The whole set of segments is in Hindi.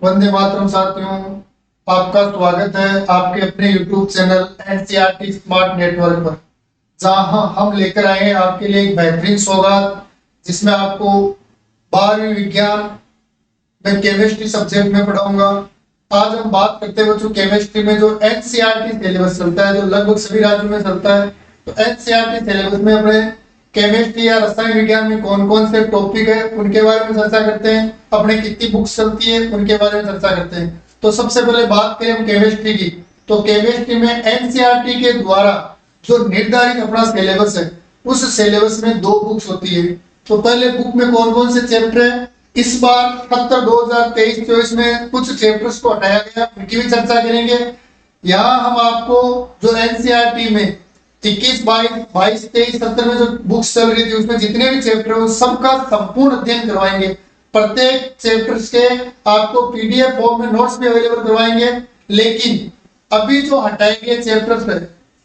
वंदे मातरम साथियों, आपका स्वागत है आपके अपने YouTube channel NCERT smart network पर, जहां हम लेकर आए हैं आपके लिए एक बेहतरीन सौगात, जिसमें आपको 12वीं विज्ञान में केमिस्ट्री सब्जेक्ट में पढ़ाऊंगा। आज हम बात करते हैं बच्चों केमिस्ट्री में जो एनसीईआरटी सिलेबस चलता है, जो लगभग सभी राज्यों में चलता है। तो एनसीईआरटी सिलेबस में अपने केमिस्ट्री या रसायन विज्ञान में कौन कौन से टॉपिक है उनके बारे में चर्चा करते हैं, अपने कितनी बुक्स चलती है उनके बारे में चर्चा करते हैं। तो सबसे पहले बात करें हम केमिस्ट्री की, तो केमिस्ट्री में एनसीईआरटी के द्वारा जो निर्धारित अपना सिलेबस है, उस सिलेबस में 2 बुक्स होती है। तो पहले बुक में कौन कौन से चैप्टर है, इस बार 2023-24 में कुछ चैप्टर्स को हटाया गया, उनकी भी चर्चा करेंगे। यहाँ हम आपको जो एनसीईआरटी में 21, 22, 23, 27 में जो बुक्स चल रही थी उसमें जितने भी चैप्टर हैं सबका संपूर्ण अध्ययन करवाएंगे। प्रत्येक चैप्टर्स के आपको पीडीएफ फॉर्म में नोट्स भी अवेलेबल करवाएंगे। लेकिन अभी जो हटाए गए चैप्टर्स है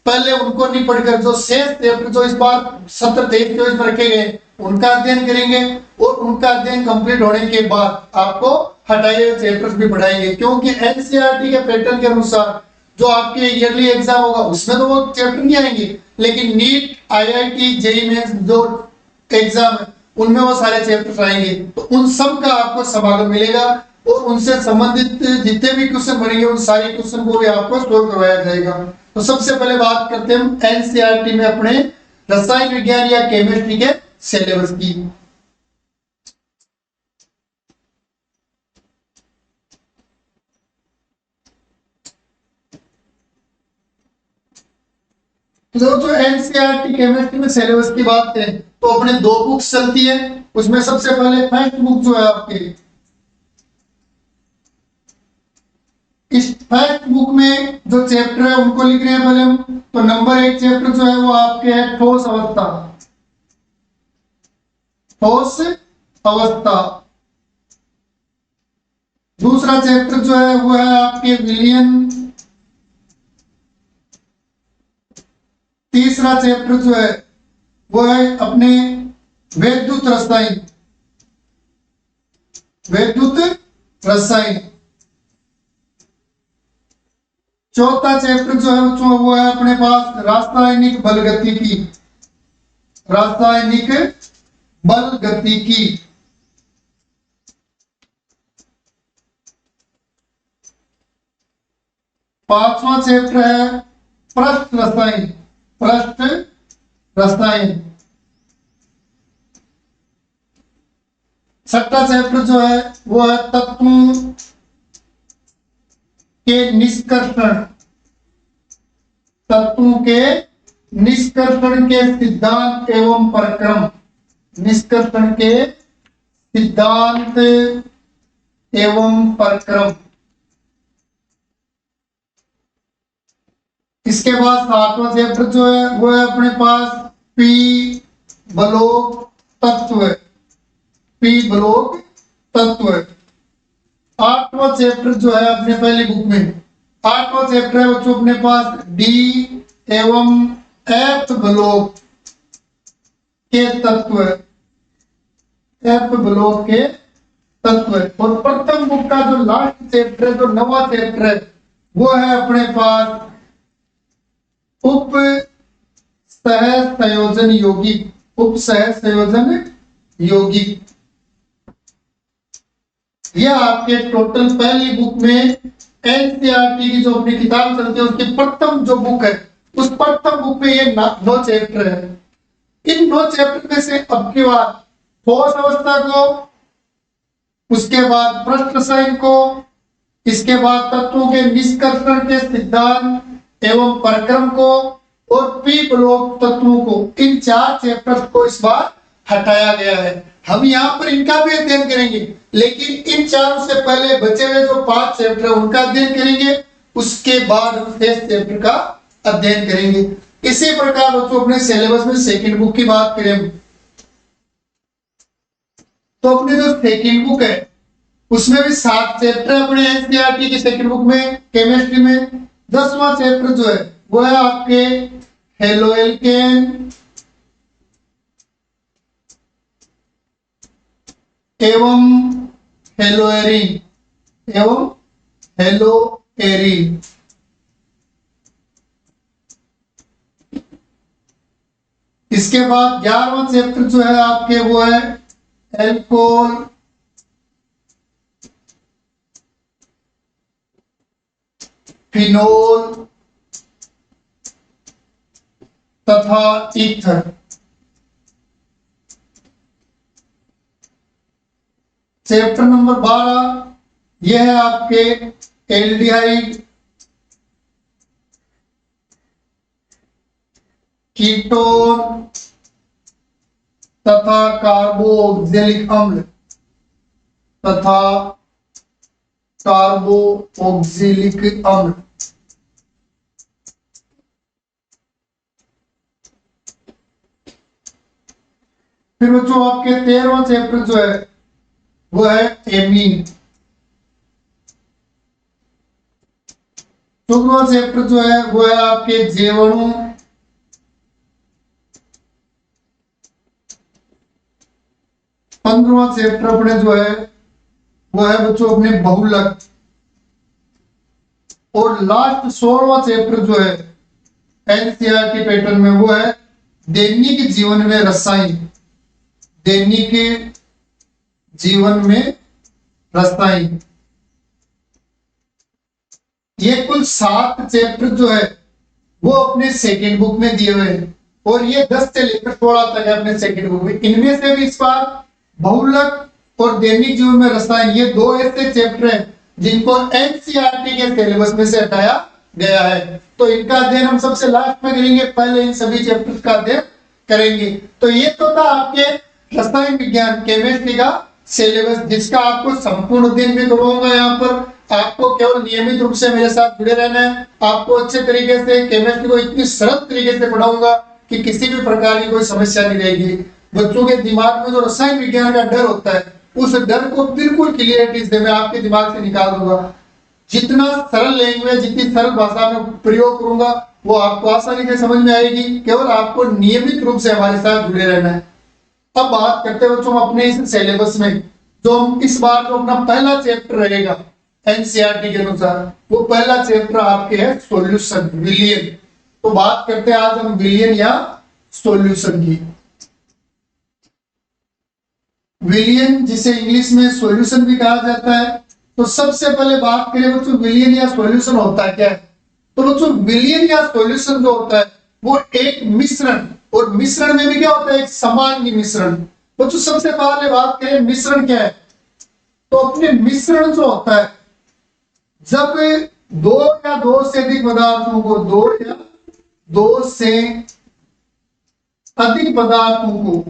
पहले उनको नहीं पढ़कर जो शेष चैप्टर जो इस बार 17-23 में रखे गए उनका अध्ययन करेंगे, और उनका अध्ययन कंप्लीट होने के बाद आपको हटाए गए चैप्टर्स भी पढ़ाएंगे। क्योंकि एनसीईआरटी के पैटर्न के अनुसार जो आपके ईयरली एग्जाम होगा उसमें तो वो चैप्टर नहीं आएंगे, लेकिन नीट, आईआईटी, जेईई मेंस जो एग्जाम है उनमें वो सारे चैप्टर्स आएंगे। तो उन सब का आपको समागम मिलेगा और उनसे संबंधित जितने भी क्वेश्चन बनेंगे उन सारे क्वेश्चन को भी आपको सॉल्व करवाया जाएगा। तो सबसे पहले बात करते हैं हम एनसीईआरटी में अपने रसायन विज्ञान या केमिस्ट्री के सिलेबस की। जो एनसीईआरटी केमिस्ट्री में सिलेबस की बात करें तो अपने 2 बुक्स चलती है। उसमें सबसे पहले फर्स्ट बुक जो है आपके, इस फर्स्ट बुक में जो चैप्टर है उनको लिख रहे हैं पहले हम। तो नंबर 1 चैप्टर जो है वो आपके है ठोस अवस्था। ठोस अवस्था। दूसरा चैप्टर जो है वो है आपके विलयन। तीसरा चैप्टर जो है वो है अपने वैद्युत रसायन। वैद्युत रसायन। चौथा चैप्टर जो है वो है अपने पास रासायनिक बल गतिकी। रासायनिक बल गतिकी। पांचवा चैप्टर है पृष्ठ रसायन। पृष्ठ रसायन। छठा चैप्टर जो है वो है तत्वों के निष्कर्षण। तत्वों के निष्कर्षण के सिद्धांत एवं प्रक्रम। निष्कर्षण के सिद्धांत एवं प्रक्रम। इसके बाद 7वां चैप्टर जो है वो है अपने पास पी ब्लॉक तत्व। पी ब्लॉक तत्व। 8वां चैप्टर जो है अपने पहली बुक में 8वां चैप्टर है बच्चों अपने पास डी एवं एफ ब्लॉक के तत्व। एफ ब्लॉक के तत्व। और प्रथम बुक का जो लास्ट चैप्टर है, जो 9वां चैप्टर है, वो है अपने पास उप सह संयोजन यौगिक। उप सह संयोजन यौगिक। यह आपके टोटल पहली बुक में एनसीईआरटी की जो अपनी किताब चलती है उसकी प्रथम जो बुक है, उस प्रथम बुक में ये 9 चैप्टर है। इन 9 चैप्टर में से अब की बार ठोस अवस्था को, उसके बाद पृष्ठ रसायन को, इसके बाद तत्वों के निष्कर्षण के सिद्धांत एवं प्रक्रम को, और पी ब्लॉक तत्वों को, इन 4 चैप्टर्स को इस बार हटाया गया है। हम यहाँ पर इनका भी अध्ययन करेंगे, लेकिन इन 4 से पहले बचे हुए जो 5 चैप्टर है उनका अध्ययन करेंगे। उसके बाद हम शेष चैप्टर का अध्ययन करेंगे। इसी प्रकार दोस्तों अपने सिलेबस में सेकंड बुक की बात करें तो अपने जो सेकंड बुक है उसमें भी 7 चैप्टर अपने एनसीईआरटी की सेकंड बुक में केमिस्ट्री में। 10वां चैप्टर जो है वो है आपके हेलोएल्केन एवं हेलोएरीन। एवं हेलोएरीन। इसके बाद 11वां चैप्टर जो है आपके वो है एल्कोहल, फिनोल तथा ईथर। चैप्टर नंबर 12 यह है आपके एल्डिहाइड, कीटोन तथा कार्बोक्सिलिक अम्ल तथा कार्बोक्सिलिक अम्ल। फिर बच्चों आपके 13वां चैप्टर जो है वो है एमीन। 14वां चैप्टर जो है वो है आपके जीवाणु। 15वां चैप्टर अपने जो है वो है बच्चों अपने बहुलक। और लास्ट 16वां चैप्टर जो है एनसीईआरटी पैटर्न में वो है दैनिक जीवन में रसायन। दैनिक जीवन में रसायन। ये कुल 7 चैप्टर जो है वो अपने सेकेंड बुक में दिए हुए हैं और ये 10 से लेकर 16 तक है अपने सेकेंड बुक में। इनमें से भी इस बार बहुलक और दैनिक जीवन में रसायन ये 2 ऐसे चैप्टर हैं जिनको एनसीईआरटी के सिलेबस में से हटाया गया है। तो इनका अध्ययन हम सबसे लास्ट में करेंगे, पहले इन सभी चैप्टर्स का अध्ययन करेंगे। तो ये तो था आपके रसायन विज्ञान केमिस्ट्री का सिलेबस जिसका आपको संपूर्ण अध्ययन भी करवाऊंगा। यहाँ पर आपको केवल नियमित रूप से मेरे साथ जुड़े रहना है। आपको अच्छे तरीके से केमिस्ट्री को इतनी सरल तरीके से पढ़ाऊंगा कि किसी भी प्रकार की कोई समस्या नहीं रहेगी। बच्चों के दिमाग में जो रसायन विज्ञान का डर होता है उस डर को बिल्कुल क्लियरिटी से मैं आपके दिमाग से निकाल दूंगा। जितना सरल लैंग्वेज, जितनी सरल भाषा में प्रयोग करूंगा वो आपको आसानी से समझ में आएगी। केवल आपको नियमित रूप से हमारे साथ जुड़े रहना है। अब बात करते हैं बच्चों अपने इस सिलेबस में जो हम इस बार जो अपना पहला चैप्टर रहेगा एनसीईआरटी के अनुसार वो पहला चैप्टर आपके है सॉल्यूशन, विलियन। तो बात करते हैं आज हम विलियन या सॉल्यूशन की। विलियन जिसे इंग्लिश में सॉल्यूशन भी कहा जाता है। तो सबसे पहले बात करें बच्चों विलियन या सॉल्यूशन होता है क्या है। तो बच्चों विलियन या सॉल्यूशन जो होता है वो एक मिश्रण, और मिश्रण में भी क्या होता है एक समांगी मिश्रण। बच्चों सबसे पहले बात करें मिश्रण क्या है। तो अपने मिश्रण जो होता है जब 2 या 2 से अधिक पदार्थों को 2 या 2 से अधिक पदार्थों को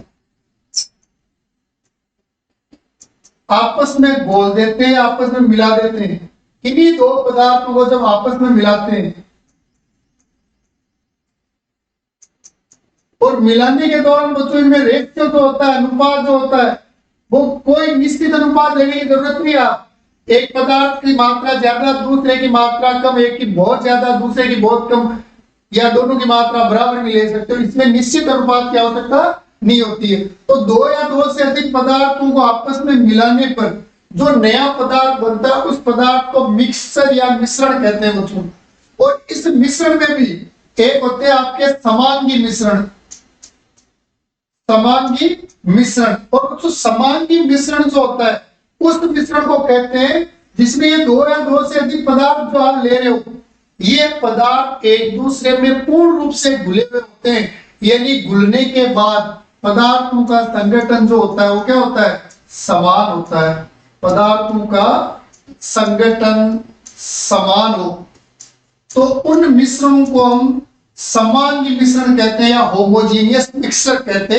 आपस में घोल देते हैं, आपस में मिला देते हैं। इन्हीं 2 पदार्थों को जब आपस में मिलाते हैं और मिलाने के दौरान बच्चों इनमें रेशियो जो होता है, अनुपात जो होता है वो कोई निश्चित अनुपात लेने की जरूरत नहीं है। एक पदार्थ की मात्रा ज्यादा, दूसरे की मात्रा कम, एक की बहुत ज्यादा, दूसरे की बहुत कम, या दोनों की मात्रा बराबर भी ले सकते हो। इसमें निश्चित अनुपात की आवश्यकता नहीं होती है। तो 2 या 2 से अधिक पदार्थों को आपस में मिलाने पर जो नया पदार्थ बनता है उस पदार्थ को मिक्सचर या मिश्रण कहते हैं बच्चों। और इस मिश्रण में भी एक होते हैं आपके समांगी मिश्रण, समांगी मिश्रण। और बच्चों समांगी मिश्रण जो होता है उस मिश्रण को कहते हैं जिसमें ये 2 या 2 से अधिक पदार्थ जो आप ले रहे हो ये पदार्थ एक दूसरे में पूर्ण रूप से घुले हुए होते हैं। यानी घुलने के बाद पदार्थों का संगठन जो होता है वो क्या होता है समान होता है। पदार्थों का संगठन समान हो तो उन मिश्रणों को हम समांगी मिश्रण कहते हैं या होमोजेनियस मिक्सचर कहते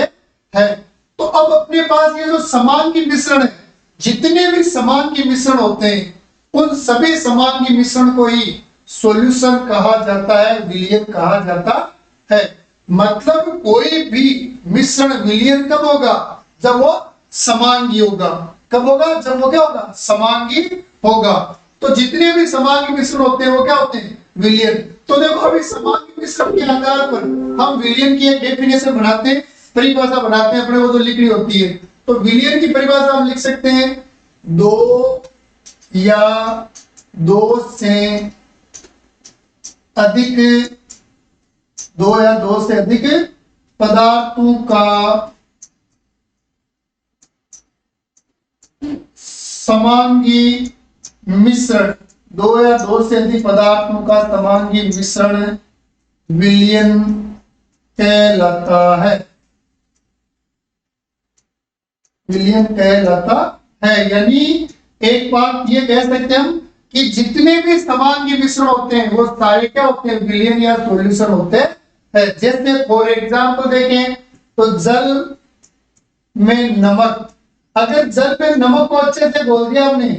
हैं। तो अब अपने पास ये जो समांगी मिश्रण है, जितने भी समांगी मिश्रण होते हैं उन सभी समांगी मिश्रण को ही सॉल्यूशन कहा जाता है, विलयन कहा जाता है। मतलब कोई भी मिश्रण विलयन कब होगा जब वो समांगी होगा। कब होगा जब वो क्या होगा समांगी होगा। तो जितने भी समांगी मिश्रण होते हैं वो क्या होते हैं विलयन। तो देखो अभी समांगी मिश्रण के आधार पर हम विलयन की एक डेफिनेशन बनाते हैं, परिभाषा बनाते हैं, अपने को जो लिखनी होती है। तो विलयन की परिभाषा हम लिख सकते हैं 2 या 2 से अधिक 2 या 2 से अधिक पदार्थों का समांगी मिश्रण, 2 या 2 से अधिक पदार्थों का समांगी मिश्रण विलयन कहलाता है, विलयन कहलाता है। यानी एक बात ये कह सकते हैं हम कि जितने भी समांगी मिश्रण होते हैं वो सारे क्या होते हैं, विलयन या सॉल्यूशन होते हैं। जैसे फॉर एग्जांपल देखें तो जल में नमक, अगर जल में नमक को अच्छे से घोल दिया हमने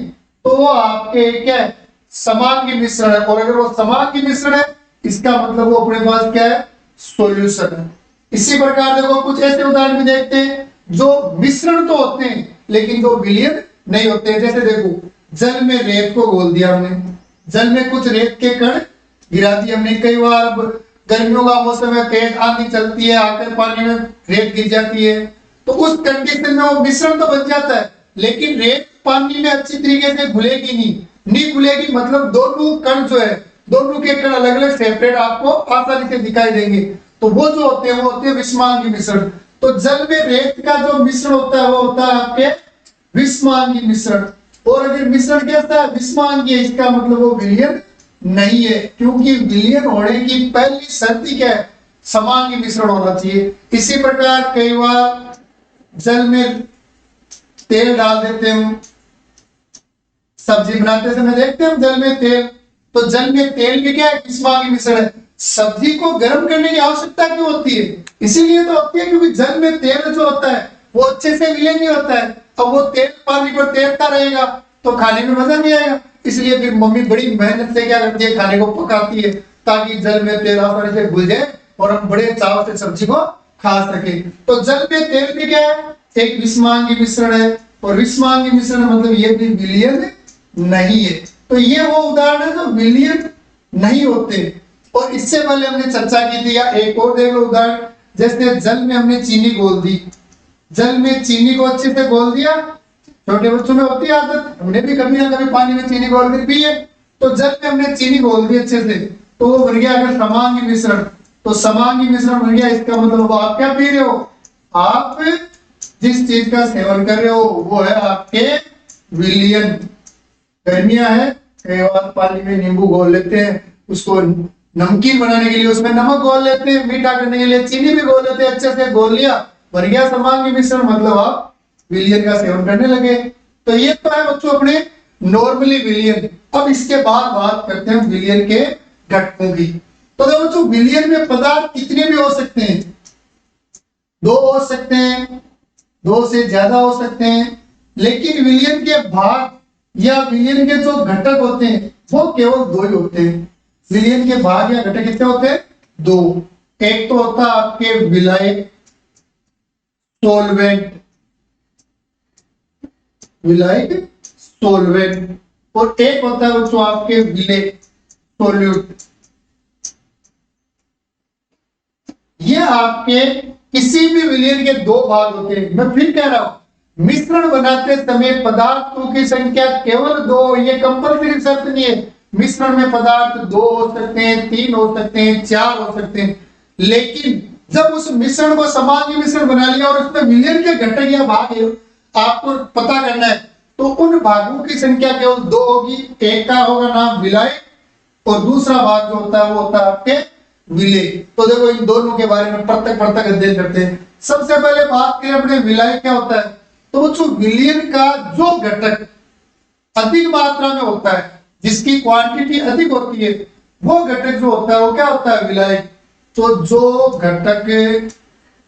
तो वो आपके क्या है, समांगी मिश्रण है। और अगर वो समांगी मिश्रण है इसका मतलब वो अपने पास क्या है, सॉल्यूशन है। इसी प्रकार देखो कुछ ऐसे उदाहरण भी देखते हैं जो मिश्रण तो होते हैं लेकिन जो विलयन नहीं होते हैं। जैसे देखो जल में रेत को घोल दिया हमने, जल में कुछ रेत के कण गिरा दिए हमने। कई बार गर्मियों का मौसम है, तेज आंधी चलती है, आकर पानी में रेत गिर जाती है, तो उस कंडीशन में वो मिश्रण तो बन जाता है लेकिन रेत पानी में अच्छी तरीके से घुलेगी नहीं घुलेगी। मतलब दोनों कण जो है, दोनों के कण अलग अलग सेपरेट आपको आसानी से दिखाई देंगे। तो वो जो होते हैं वो होते हैं विषमांगी मिश्रण। तो जल में रेत का जो मिश्रण होता है वो होता है आपके विषमांगी मिश्रण। और अगर मिश्रण कैसा है, विषमांगी है, इसका मतलब वो विलयन नहीं है, क्योंकि विलयन होने की पहली शर्त क्या है, समांगी मिश्रण होना चाहिए। इसी प्रकार कई बार जल में तेल डाल देते हैं, सब्जी बनाते समय देखते हैं जल में तेल, तो जल में तेल भी क्या है, विषमांगी मिश्रण है। सब्जी को गर्म करने की आवश्यकता क्यों होती है, इसीलिए तो होती है क्योंकि जल में तेल जो होता है वो अच्छे से विलयन नहीं होता है। अब वो तेल पानी पर तैरता रहेगा तो खाने में मजा नहीं आएगा। इसलिए फिर मम्मी बड़ी मेहनत से क्या करती है, खाने को पकाती है ताकि जल में तेल आसानी से घुल जाए और हम बड़े चाव से सब्जी को खा सके। तो जल में तेल भी क्या है, एक विषमांगी मिश्रण है। और विषमांगी मिश्रण मतलब ये भी विलयन नहीं है। तो ये वो उदाहरण है जो विलयन नहीं होते। और इससे पहले हमने चर्चा की थी, या एक और देख लो उदाहरण, जैसे जल में हमने चीनी घोल दी, जल में चीनी को अच्छे से घोल दिया, छोटे बच्चों में होती है आदत, हमने भी कभी ना कभी पानी में चीनी घोल कर पी है। तो जल में हमने चीनी घोल दी अच्छे से, तो वो बन गया अगर समांगी मिश्रण। तो समांगी मिश्रण बन गया, इसका मतलब आप क्या पी रहे हो, आप जिस चीज का सेवन कर रहे हो वो है आपके विलयन। गर्मियां है, कई बार पानी में नींबू घोल लेते हैं, उसको नमकीन बनाने के लिए उसमें नमक घोल लेते हैं, मीठा करने के लिए चीनी भी घोल लेते हैं, अच्छे से घोल लिया, बन गया समांगी मिश्रण, मतलब आप विलयन का सेवन करने लगे। तो ये तो है बच्चों अपने नॉर्मली विलयन। अब इसके बाद बात करते हैं विलयन के घटकों की। तो देखो बच्चों विलयन में पदार्थ कितने भी हो सकते हैं, 2 हो सकते हैं, 2 से ज्यादा हो सकते हैं, लेकिन विलयन के भाग या विलयन के जो घटक होते हैं वो केवल 2 ही होते हैं। विलयन के भाग या घटक कितने होते हैं, 2। एक तो होता है आपके विलायक, सोलवेंट, विलायक सोलवेंट, और एक होता है बच्चों आपके विलेय, सोल्यूट। ये आपके किसी भी विलयन के 2 भाग होते हैं। मैं फिर कह रहा हूं, मिश्रण बनाते समय पदार्थों की संख्या केवल 2, ये कंपल्सरी शर्त नहीं है। मिश्रण में पदार्थ 2 हो सकते हैं, 3 हो सकते हैं, 4 हो सकते हैं, लेकिन जब उस मिश्रण को समांगी मिश्रण बना लिया और उसमें विलयन के घटक या भाग है आपको पता करना है, तो उन भागों की संख्या केवल 2 होगी। एक का होगा नाम विलायक और दूसरा भाग जो होता है वो होता है आपके विलेय। तो देखो इन दोनों के बारे में पृथक अध्ययन करते हैं। सबसे पहले बात करें अपने विलायक क्या होता है, तो बच्चों विलयन का जो घटक अधिक मात्रा में होता है, जिसकी क्वांटिटी अधिक होती है, वो घटक जो होता है वो क्या होता है, विलायक। तो जो घटक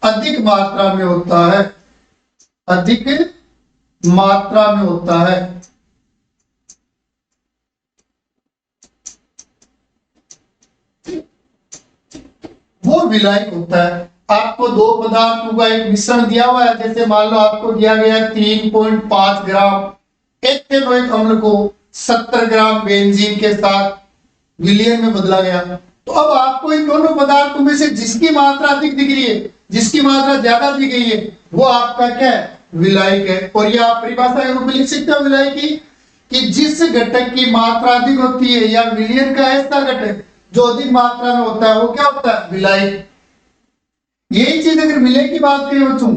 अधिक मात्रा में होता है, अधिक मात्रा में होता है, वो विलायक होता है। आपको 2 पदार्थों का एक मिश्रण दिया हुआ है, जैसे मान लो आपको दिया गया 3.5 ग्राम एथेनोइक अम्ल को 70 ग्राम बेंजीन के साथ विलयन में बदला गया। तो अब आपको इन दोनों पदार्थों में से जिसकी मात्रा अधिक दिख रही है, जिसकी मात्रा ज्यादा दी गई है, वो आपका क्या है, विलायक है। और ये आप परिभाषा के रूप में लिख सकते हो विलायक की। कि जिस घटक की मात्रा अधिक होती है या विलयन का ऐसा घटक जो अधिक मात्रा में होता है वो क्या होता है? विलय। यही चीज अगर विलय की बात करें बच्चों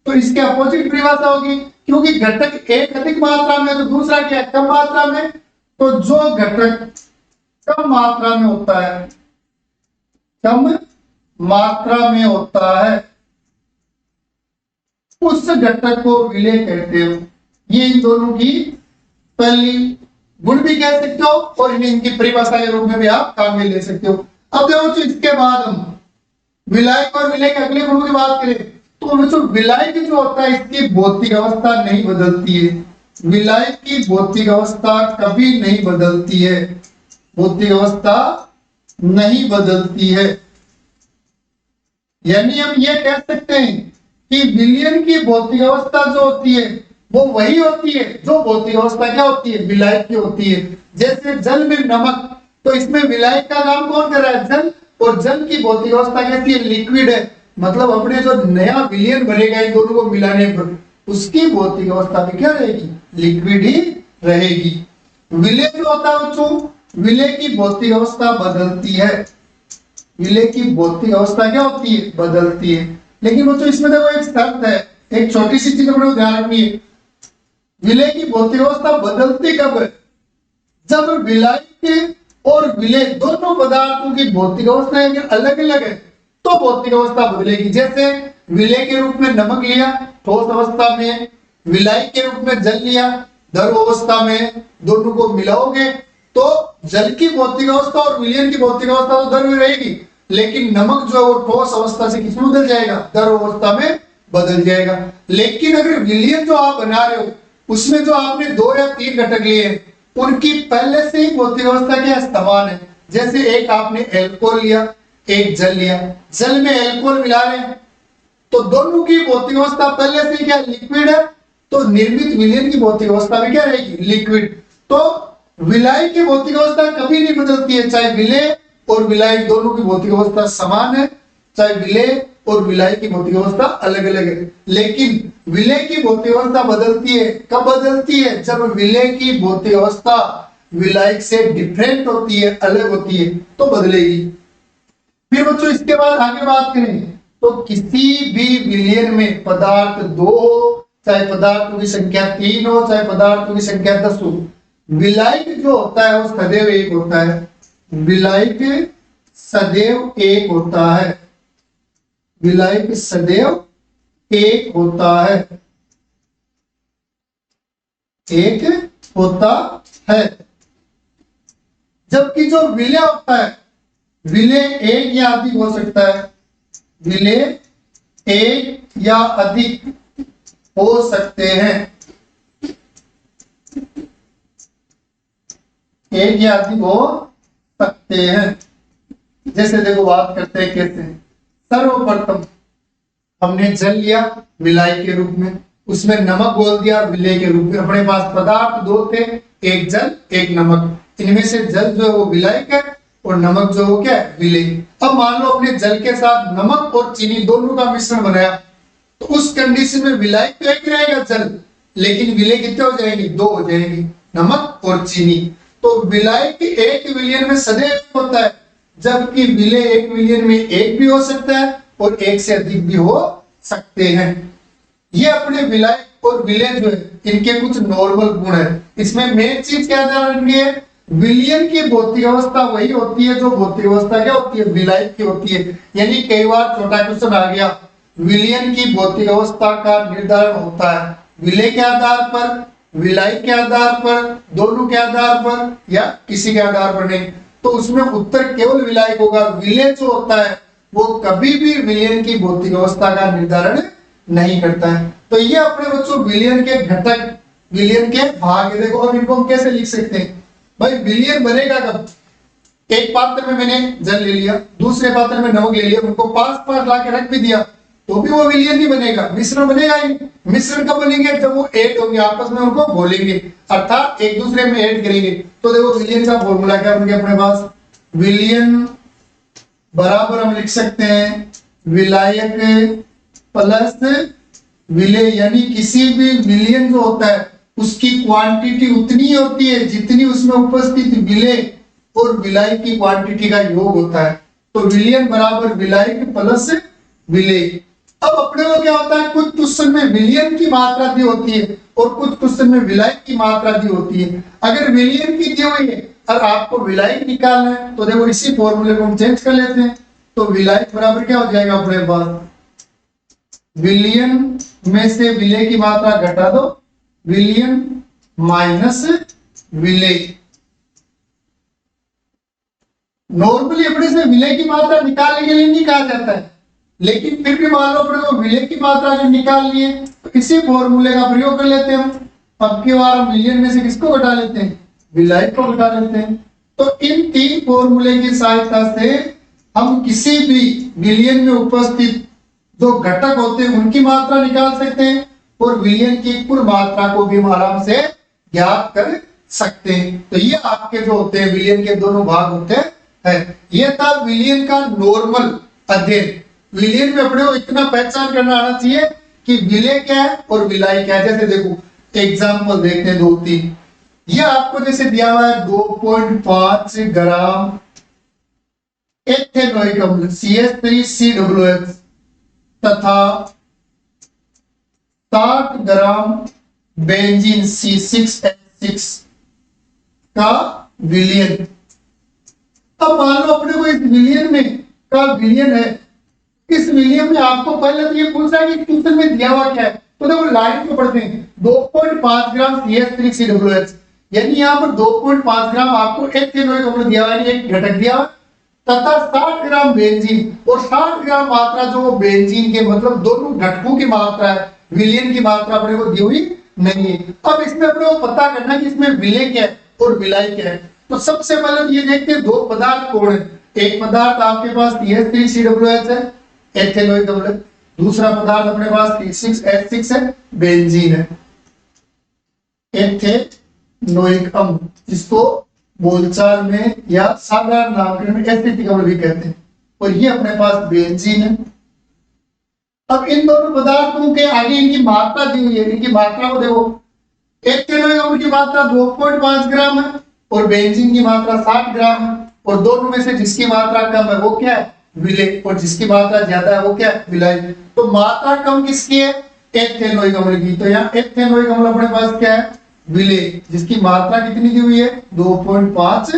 तो इसके अपोजिट परिभाषा होगी, क्योंकि घटक एक अधिक मात्रा में तो दूसरा क्या है? कम मात्रा में। तो जो घटक कम मात्रा में होता है, कम मात्रा में होता है, उस घटक को विलय कहते हो। ये इन दोनों की पहली गुण भी कह सकते हो और इनकी परिभाषा के रूप में भी आप काम में ले सकते हो। अब देखो तो इसके बाद हम विलायक और विलय के अगले गुण की बात करें तो बच्चों विलायक जो होता है इसकी भौतिक अवस्था नहीं बदलती है। विलायक की भौतिक अवस्था कभी नहीं बदलती है, भौतिक अवस्था नहीं बदलती है। यानी हम ये कह सकते हैं कि विलयन की भौतिक अवस्था जो होती है वो वही होती है जो भौतिक अवस्था क्या होती है? विलायक की होती है। जैसे जल में नमक, तो इसमें विलायक का काम कौन कर रहा है? जल। और जल की भौतिक अवस्था कैसी है? लिक्विड है। मतलब अपने जो नया विलयन बनेगा इन दोनों को मिलाने पर उसकी भौतिक अवस्था भी क्या रहेगी? लिक्विड ही रहेगी। विलय जो होता है बच्चों, विलय की भौतिक अवस्था बदलती है। विलय की भौतिक अवस्था क्या होती है? बदलती है। लेकिन बच्चों इसमें देखो एक शर्त है, एक छोटी सी चीज अपने ध्यान रखनी है। विलय की भौतिक अवस्था बदलती कब है? जब विलायक और विलय दोनों पदार्थों की भौतिक अवस्था अगर अलग अलग है तो भौतिक अवस्था बदलेगी। जैसे विलय के रूप में नमक लिया ठोस अवस्था में, विलायक के रूप में जल लिया द्रव अवस्था में, दोनों को मिलाओगे तो जल की भौतिक अवस्था और विलयन की भौतिक अवस्था तो द्रव रहेगी, लेकिन नमक जो है वो ठोस अवस्था से किसमें बदल जाएगा? द्रव अवस्था में बदल जाएगा। लेकिन अगर विलयन जो आप बना रहे हो उसमें जो आपने 2 या 3 घटक लिए उनकी पहले से ही भौतिक अवस्था क्या समान है। जैसे एक आपने एल्कोहल लिया, एक जल लिया, जल में एल्कोहल मिला रहे हैं तो दोनों की भौतिक अवस्था पहले से क्या लिक्विड है, तो निर्मित विलयन की भौतिक अवस्था में क्या रहेगी? लिक्विड। तो विलायक की भौतिक अवस्था कभी नहीं बदलती है, चाहे विलय और विलायक दोनों की भौतिक अवस्था समान है, चाहे विलय और विलायक की भौतिक अवस्था अलग अलग है। लेकिन विलय की भौतिक अवस्था बदलती है। कब बदलती है? जब विलय की भौतिक अवस्था विलायक से डिफरेंट होती है, अलग होती है, तो बदलेगी। फिर बच्चों इसके बाद आगे बात करें तो किसी भी विलयन में पदार्थ 2 हो, चाहे पदार्थों की संख्या 3 हो, चाहे पदार्थों की संख्या 10 हो, विलायक जो होता है वो सदैव एक होता है। विलायक सदैव एक होता है। विलायक सदैव एक होता है, एक होता है। जबकि जो विलय होता है, विलय एक या अधिक हो सकता है, विलय एक या अधिक हो सकते हैं, एक या अधिक हो सकते हैं। जैसे देखो बात करते हैं कैसे। सर्वप्रथम हमने जल लिया विलायक के रूप में, उसमें नमक बोल दिया विलय के रूप में। अपने पास पदार्थ 2 थे, एक जल एक नमक। इनमें से जल जो है वो विलायक है और नमक जो है वो क्या है? विलय। अब मान लो अपने जल के साथ नमक और चीनी दोनों का मिश्रण बनाया तो उस कंडीशन में विलायक तो एक रहेगा जल, लेकिन विलय कितने हो जाएंगे? 2 हो जाएंगे, नमक और चीनी। तो विलायक एक विलयन में सदैव होता है, जबकि विलय एक विलयन में एक भी हो सकता है और एक से अधिक भी हो सकते हैं। ये अपने विलायक और विलय जो है इनके कुछ नॉर्मल गुण है। इसमें मेन चीज क्या ध्यान रखनी है? विलयन की भौतिक अवस्था वही होती है जो भौतिक अवस्था क्या होती है? विलायक की होती है। यानी कई बार छोटा क्वेश्चन आ गया, विलयन की भौतिक अवस्था का निर्धारण होता है विलय के आधार पर, विलायक के आधार पर, दोनों के आधार पर या किसी के आधार पर नहीं, तो उसमें उत्तर केवल विलायक होगा। विलय जो होता है वो कभी भी विलयन की भौतिक अवस्था का निर्धारण नहीं करता है। तो ये अपने बच्चों विलयन के घटक, विलयन के भाग। देखो अब इनको हम कैसे लिख सकते हैं भाई? विलयन बनेगा कब? एक पात्र में मैंने जल ले लिया, दूसरे पात्र में नमक ले लिया, उनको पास पास ला के रख भी दिया तो भी वो विलयन नहीं बनेगा, मिश्रण बनेगा ही। मिश्रण कब बनेंगे? जब वो ऐड होंगे, आपस में उनको घोलेंगे, अर्थात एक दूसरे में ऐड करेंगे। तो देखो विलयन का फॉर्मूला क्या बन गया अपने पास? विलयन बराबर हम लिख सकते हैं विलायक प्लस विलय। यानी किसी भी विलयन जो होता है उसकी क्वांटिटी उतनी होती है जितनी उसमें उपस्थित विलेय और विलायक की क्वांटिटी का योग होता है। तो विलयन बराबर विलायक प्लस विलेय। अब अपने को क्या होता है, कुछ क्वेश्चन में विलयन की मात्रा दी होती है और कुछ क्वेश्चन में विलायक की मात्रा दी होती है। अगर विलयन की दी हुई है और आपको विलायक निकालना है तो देखो इसी फॉर्मूले को हम चेंज कर लेते हैं। तो विलायक बराबर क्या हो जाएगा अपने पास, विलयन में से विलेय की मात्रा घटा दो, विलयन माइनस विलेय। नॉर्मली अपने से विलेय की मात्रा निकालने के लिए नहीं कहा जाता है, लेकिन फिर भी मान लो अपने को विलेय की मात्रा जो निकालनी है तो इसी फॉर्मूले का प्रयोग कर लेते हैं हम। अब की बार हम विलयन में से किसको घटा लेते हैं, विलायक को घटा लेते हैं। तो इन तीन फॉर्मूले की सहायता से हम किसी भी विलयन में उपस्थित जो घटक होते हैं उनकी मात्रा निकाल सकते हैं और विलयन की कुल मात्रा को भी हम आराम से ज्ञात कर सकते हैं। तो ये आपके जो होते हैं विलयन के दोनों भाग होते हैं। ये था विलयन का नॉर्मल अध्ययन। विलयन में अपने को इतना पहचान करना आना चाहिए कि विलेय क्या है और विलायक क्या है। जैसे देखो एग्जांपल देखते हैं 2-3। ये आपको जैसे दिया हुआ है 2.5 ग्राम एथेनोइक अम्ल CH3COOH तथा 60 ग्राम बेंजीन C6H6 का विलयन। अब मान लो अपने को इस विलयन में का विलयन है, इस विलयन में आपको पहले तो ये पूछ रहा है कि क्वेश्चन में दिया हुआ क्या है। तो देखो लाइन को पढ़ते हैं 2.5 ग्राम CH3COOH, यानी यहाँ पर 2.5 ग्राम आपको एथेनोइक अम्ल दिया हुआ है, एक घटक दिया हुआ तथा 60 ग्राम बेंजीन और 60 ग्राम मात्रा जो वो बेंजीन के मतलब दोनों घटकों की मात्रा है, विलयन की मात्रा अपने को दी हुई नहीं है। अब इसमें अपने को पता करना कि इसमें विलेय क्या है और विलायक क्या है। तो सबसे पहले ये देखते हैं दो पदार्थ कौन है। एक पदार्थ आपके पास CH3COOH है, एथेनोइक अम्ल। दूसरा पदार्थ अपने पास C6H6 है, बेंजीन है, एथेनोइक अम्ल, जिसको बोलचाल में या साधारण नामकरण में एसिटिक अम्ल भी कहते हैं। और ये अपने पास बेंजीन है। अब इन दोनों पदार्थों के आगे इनकी मात्रा दी हुई है, इनकी मात्रा को देखो। एथेनोइक अम्ल की मात्रा 2.5 ग्राम है और बेंजीन की मात्रा 60 ग्राम है। और दोनों में से जिसकी मात्रा कम है वो क्या है, विलेय, और जिसकी मात्रा ज्यादा है वो क्या है, विलायक। तो मात्रा कम किसकी है, एथेनोइक अम्ल की। तो यहाँ एथेनोइक अम्ल अपने पास क्या है, विलेय, जिसकी मात्रा कितनी दी हुई है 2.5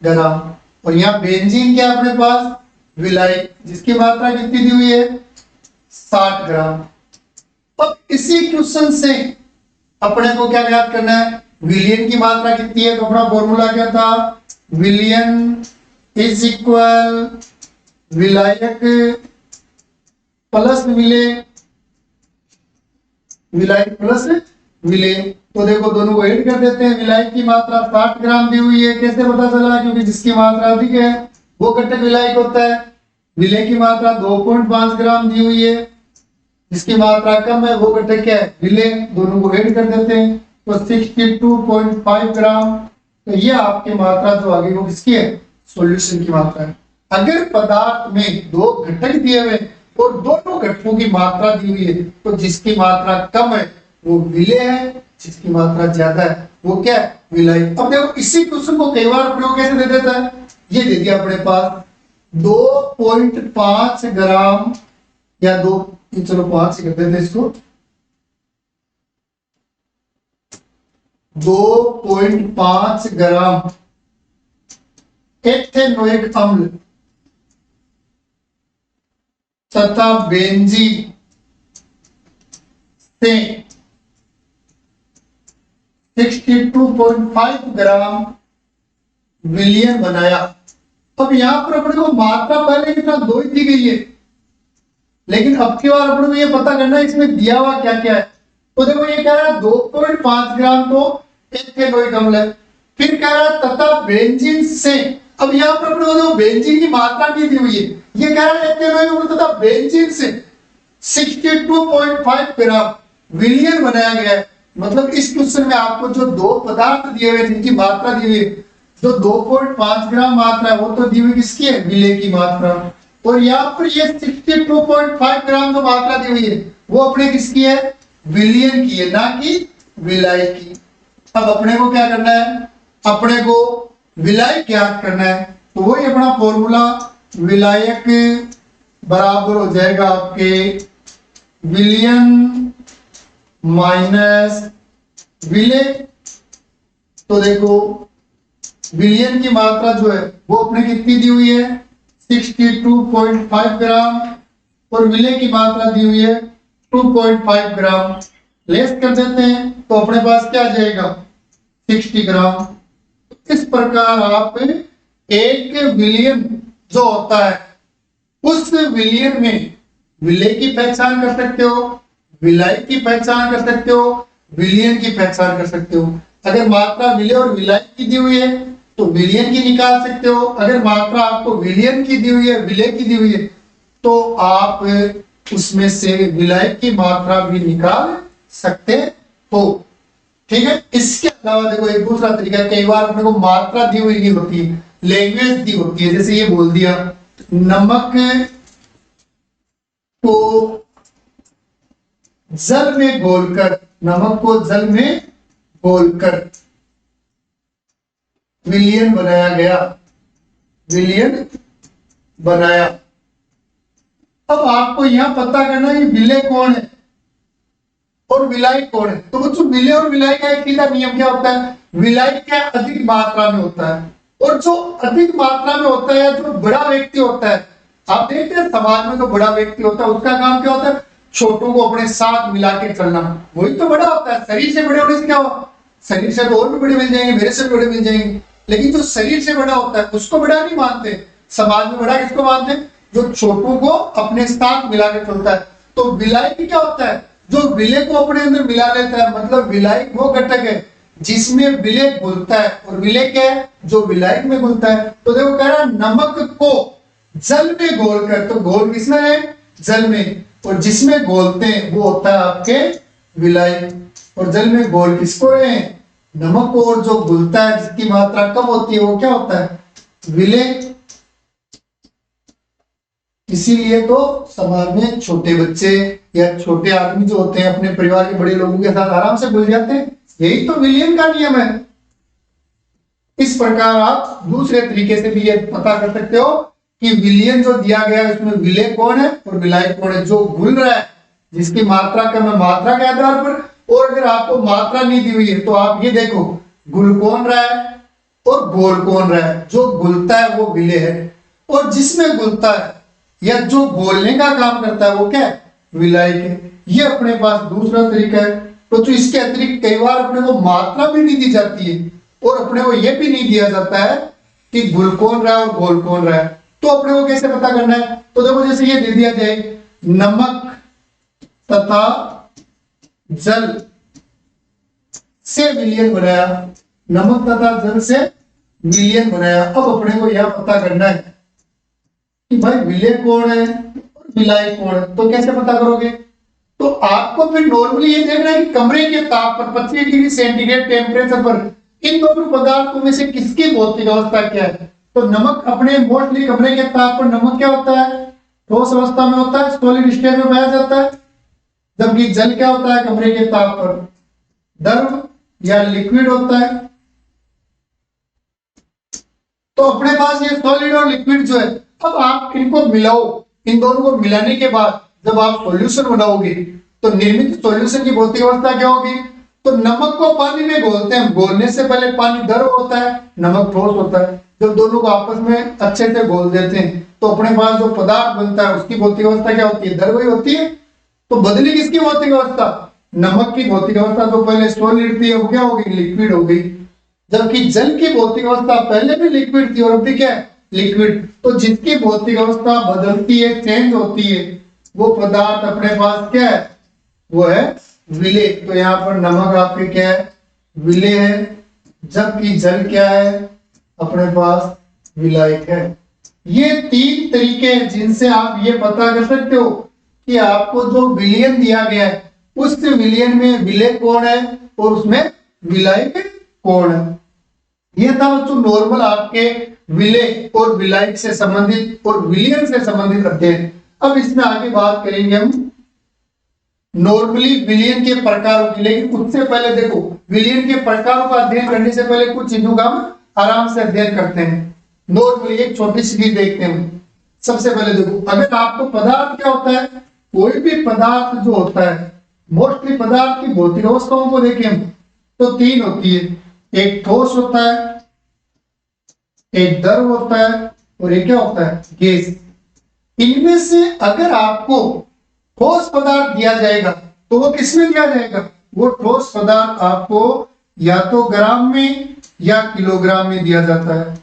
ग्राम। और यहाँ बेंजीन क्या अपने पास, विलायक, जिसकी मात्रा कितनी दी हुई है 60 ग्राम। अब इसी क्वेश्चन से अपने को क्या याद करना है, विलयन की मात्रा कितनी है। तो अपना फॉर्मूला क्या था, विलयन इज इक्वल विलायक प्लस विलेय, विलायक प्लस विलेय। तो देखो दोनों को ऐड कर देते हैं। विलायक की मात्रा 60 ग्राम दी हुई है, कैसे पता चला, क्योंकि जिसकी मात्रा अधिक है वो घटक विलायक होता है। विलेय की मात्रा 2.5 ग्राम दी हुई है, जिसकी मात्रा कम है वो घटक क्या है, विलेय। दोनों को ऐड कर देते हैं तो 62.5 ग्राम। तो ये आपकी मात्रा जो आगे वो किसकी है, सॉल्यूशन की मात्रा है। अगर पदार्थ में दो घटक दिए हुए और दोनों घटकों की मात्रा दी हुई है तो जिसकी मात्रा कम है वो विलेय है, जिसकी मात्रा ज्यादा है वो क्या है, विलायक। अब देखो इसी क्वेश्चन को कई बार प्रयोग कैसे दे देता है, ये दे दिया अपने पास 2.5 ग्राम या 2, चलो 5 कर देते इसको, 2.5 ग्राम एथेनोइक अम्ल तथा बेंजीन से 62.5 ग्राम विलयन बनाया। अब यहां पर अपने को मात्रा पहले कितना 2 ही दी गई है, लेकिन अब की बार अपने को ये पता करना है इसमें दिया हुआ क्या क्या है। तो देखो ये कह रहा है 2.5 ग्राम तो एथेनोइक अम्ल है, फिर कह रहा है तथा बेंजीन से। अब यहाँ पर अपने को बेंजीन की मात्रा नहीं दी हुई है, ये कह रहा है एथेनोइक अम्ल तथा बेंजीन से 62.5 ग्राम विलयन बनाया गया है। मतलब इस क्वेश्चन में आपको जो दो पदार्थ दिए हुए जिनकी मात्रा दी हुई है, जो 2.5 ग्राम मात्रा है वो तो दी हुई किसकी है, विलेय की मात्रा। और यहाँ पर ये 62.5 ग्राम जो मात्रा दी हुई है वो अपने किसकी है, विलयन की है, ना कि विलायक की। अब अपने को क्या करना है, अपने को विलायक ज्ञात करना है, तो वही अपना फॉर्मूला, विलायक बराबर हो जाएगा आपके विलयन माइनस विलेय। तो देखो विलयन की मात्रा जो है वो अपने कितनी दी हुई है 62.5 ग्राम, और विलेय की मात्रा दी हुई है 2.5 ग्राम। लेस कर देते हैं तो अपने पास क्या आ जाएगा 60 ग्राम। इस प्रकार आप एक विलयन जो होता है उस विलयन में विलेय की पहचान कर सकते हो, विलायक की पहचान कर सकते हो, विलयन की पहचान कर सकते हो। अगर मात्रा विलेय और विलायक की दी हुई है तो विलयन की निकाल सकते हो, अगर मात्रा आपको विलयन की दी हुई है, विलेय की दी हुई है, तो आप उसमें से विलायक की मात्रा भी निकाल सकते हो। ठीक है। इसके अलावा देखो एक दूसरा तरीका, कई बार अपने को मात्रा दी हुई नहीं होती, लैंग्वेज दी होती है। जैसे ये बोल दिया नमक को जल में घोलकर, नमक को जल में घोलकर विलयन बनाया गया, विलयन बनाया। अब आपको यहां पता करना है विलेय कौन है और विलायक कौन है। तो बच्चों विलेय और विलायक का एक सीधा नियम क्या होता है, विलायक क्या अधिक मात्रा में होता है, और जो अधिक मात्रा में होता है, जो बड़ा व्यक्ति होता है, आप देखते हैं समाज में जो बड़ा व्यक्ति होता है उसका काम क्या होता है, छोटों को अपने साथ मिला के चलना, वही तो बड़ा होता है। शरीर से बड़े होने से क्या हो, शरीर से तो और भी बड़े मिल जाएंगे, मेरे से बड़े मिल जाएंगे, लेकिन जो शरीर से बड़ा होता है उसको बड़ा नहीं मानते। समाज में बड़ा किसको मानते हैं, जो छोटों को अपने साथ मिला के चलता है। तो विलायक क्या होता है, जो विलेय को अपने अंदर मिला लेता है, मतलब विलायक वो घटक है जिसमें विलेय घुलता है, और विलेय क्या है, जो विलायक में घुलता है। तो देखो कह रहा नमक को जल में घोलकर, तो घोल किसमें है, जल में, और जिसमें घोलते हैं वो होता है आपके विलायक। और जल में घोल किसको है, नमक को, और जो घुलता है जिसकी मात्रा कम होती है वो क्या होता है, विलेय। इसीलिए तो समाज में छोटे बच्चे या छोटे आदमी जो होते हैं अपने परिवार के बड़े लोगों के साथ आराम से घुल जाते हैं, यही तो विलयन का नियम है। इस प्रकार आप दूसरे तरीके से भी ये पता कर सकते हो कि विलयन जो दिया गया है उसमें विलेय कौन है और विलायक कौन है। जो घुल रहा है जिसकी मात्रा कम है मात्रा के आधार पर, और अगर आपको मात्रा नहीं दी हुई है तो आप ये देखो घुल कौन रहा है और घोल कौन रहा है। जो घुलता है वो विलेय है, और जिसमें घुलता है या जो घोलने का काम करता है वो क्या है, विलायक है। ये अपने पास दूसरा तरीका है। तो जो इसके अतिरिक्त कई बार अपने को मात्रा भी नहीं दी जाती है, और अपने को यह भी नहीं दिया जाता है कि घुल कौन रहा है और घोल कौन रहा है। तो अपने को कैसे पता करना है, तो देखो जैसे ये दे दिया जाए नमक तथा जल से विलयन बनाया, नमक तथा जल से विलयन बनाया। अब अपने को यह पता करना है कि भाई विलेय कौन है और विलायक कौन है। तो कैसे पता करोगे, तो आपको फिर नॉर्मली ये देखना है कि कमरे के ताप पर 25 डिग्री सेंटीग्रेड टेम्परेचर पर इन दोनों पदार्थों में से किसकी भौतिक अवस्था क्या है। तो नमक अपने मोस्टली कमरे के ताप पर नमक क्या होता है, ठोस अवस्था में होता है, सॉलिड स्टेट में पाया जाता है। जबकि जल क्या होता है कमरे के ताप पर, द्रव या लिक्विड होता है। तो अपने पास ये सॉलिड और लिक्विड जो है, अब आप इनको मिलाओ, इन दोनों को मिलाने के बाद जब आप सॉल्यूशन बनाओगे तो निर्मित सॉल्यूशन की भौतिक अवस्था क्या होगी। तो नमक को पानी में घोलते हैं, घोलने से पहले पानी द्रव होता है, नमक ठोस होता है। जब दोनों को आपस में अच्छे से घोल देते हैं तो अपने पास जो पदार्थ बनता है उसकी भौतिक अवस्था क्या होती है, द्रव ही होती है। तो बदली किसकी भौतिक अवस्था, नमक की भौतिक अवस्था जो पहले सॉलिड थी वो क्या होगी, लिक्विड हो गई। जबकि जल की भौतिक अवस्था पहले भी लिक्विड थी और अभी क्या है, लिक्विड। तो जिसकी भौतिक अवस्था बदलती है, चेंज होती है, वो पदार्थ अपने पास क्या है, वो है विलेय। तो यहाँ पर नमक आपके क्या है, विलेय है, जबकि जल क्या है, अपने पास विलायक है। ये तीन तरीके हैं जिनसे आप ये पता कर सकते हो कि आपको जो विलयन दिया गया है उस विलयन में विलेय कौन है और उसमें विलायक कौन है। ये था बच्चों नॉर्मल आपके विलेय और विलायक से संबंधित और विलयन से संबंधित अध्ययन। अब इसमें आगे बात करेंगे हम नॉर्मली विलयन के प्रकारों की, लेकिन उससे पहले देखो विलयन के प्रकारों का अध्ययन करने से पहले कुछ चीजों का हम आराम से अध्ययन करते हैं। नॉर्मली एक छोटी सी चीज देखते हैं। सबसे पहले देखो, अगर आपको पदार्थ क्या होता है, कोई भी पदार्थ जो होता है, मोस्टली पदार्थ की भौतिक अवस्थाओं को देखें हम तो तीन होती है, एक ठोस होता है, एक द्रव होता है और एक क्या होता है, गैस। इनमें से अगर आपको ठोस पदार्थ दिया जाएगा तो वो किसमें दिया जाएगा, वो ठोस पदार्थ आपको या तो ग्राम में या किलोग्राम में दिया जाता है।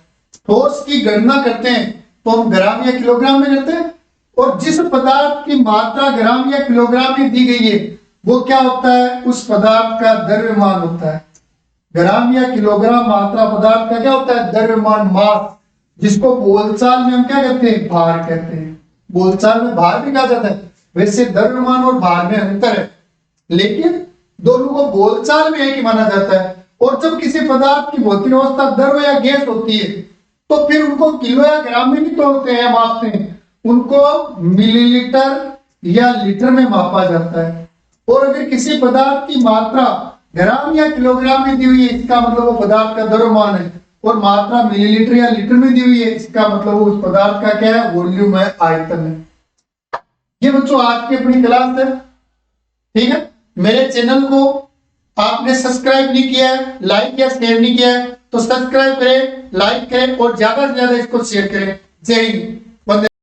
ठोस की गणना करते हैं तो हम ग्राम या किलोग्राम में करते हैं, और जिस पदार्थ की मात्रा ग्राम या किलोग्राम में दी गई है वो क्या होता है, उस पदार्थ का द्रव्यमान होता है। ग्राम या किलोग्राम मात्रा पदार्थ का क्या होता है, द्रव्यमान, मास, जिसको बोलचाल में हम क्या कहते हैं, भार कहते हैं। बोलचाल में भार भी कहा जाता है। वैसे द्रव्यमान और भार में अंतर है, लेकिन दोनों को बोलचाल में एक ही माना जाता है। और जब किसी पदार्थ की भौतिक अवस्था द्रव या गैस होती है तो फिर उनको किलो या ग्राम में नहीं तोड़ते हैं, मापते हैं, उनको मिलीलीटर या लीटर में मापा जाता है। और अगर किसी पदार्थ की मात्रा ग्राम या किलोग्राम में दी हुई है, इसका मतलब वो पदार्थ का द्रव्यमान है, और मात्रा मिलीलीटर या लीटर में दी हुई है, इसका मतलब उस पदार्थ का क्या है, वॉल्यूम है, आयतन है। ये बच्चों आज की अपनी क्लास है, ठीक है। मेरे चैनल को आपने सब्सक्राइब नहीं किया है, लाइक या शेयर नहीं किया है, तो सब्सक्राइब करें, लाइक करें और ज्यादा से ज्यादा इसको शेयर करें। जय हिंद।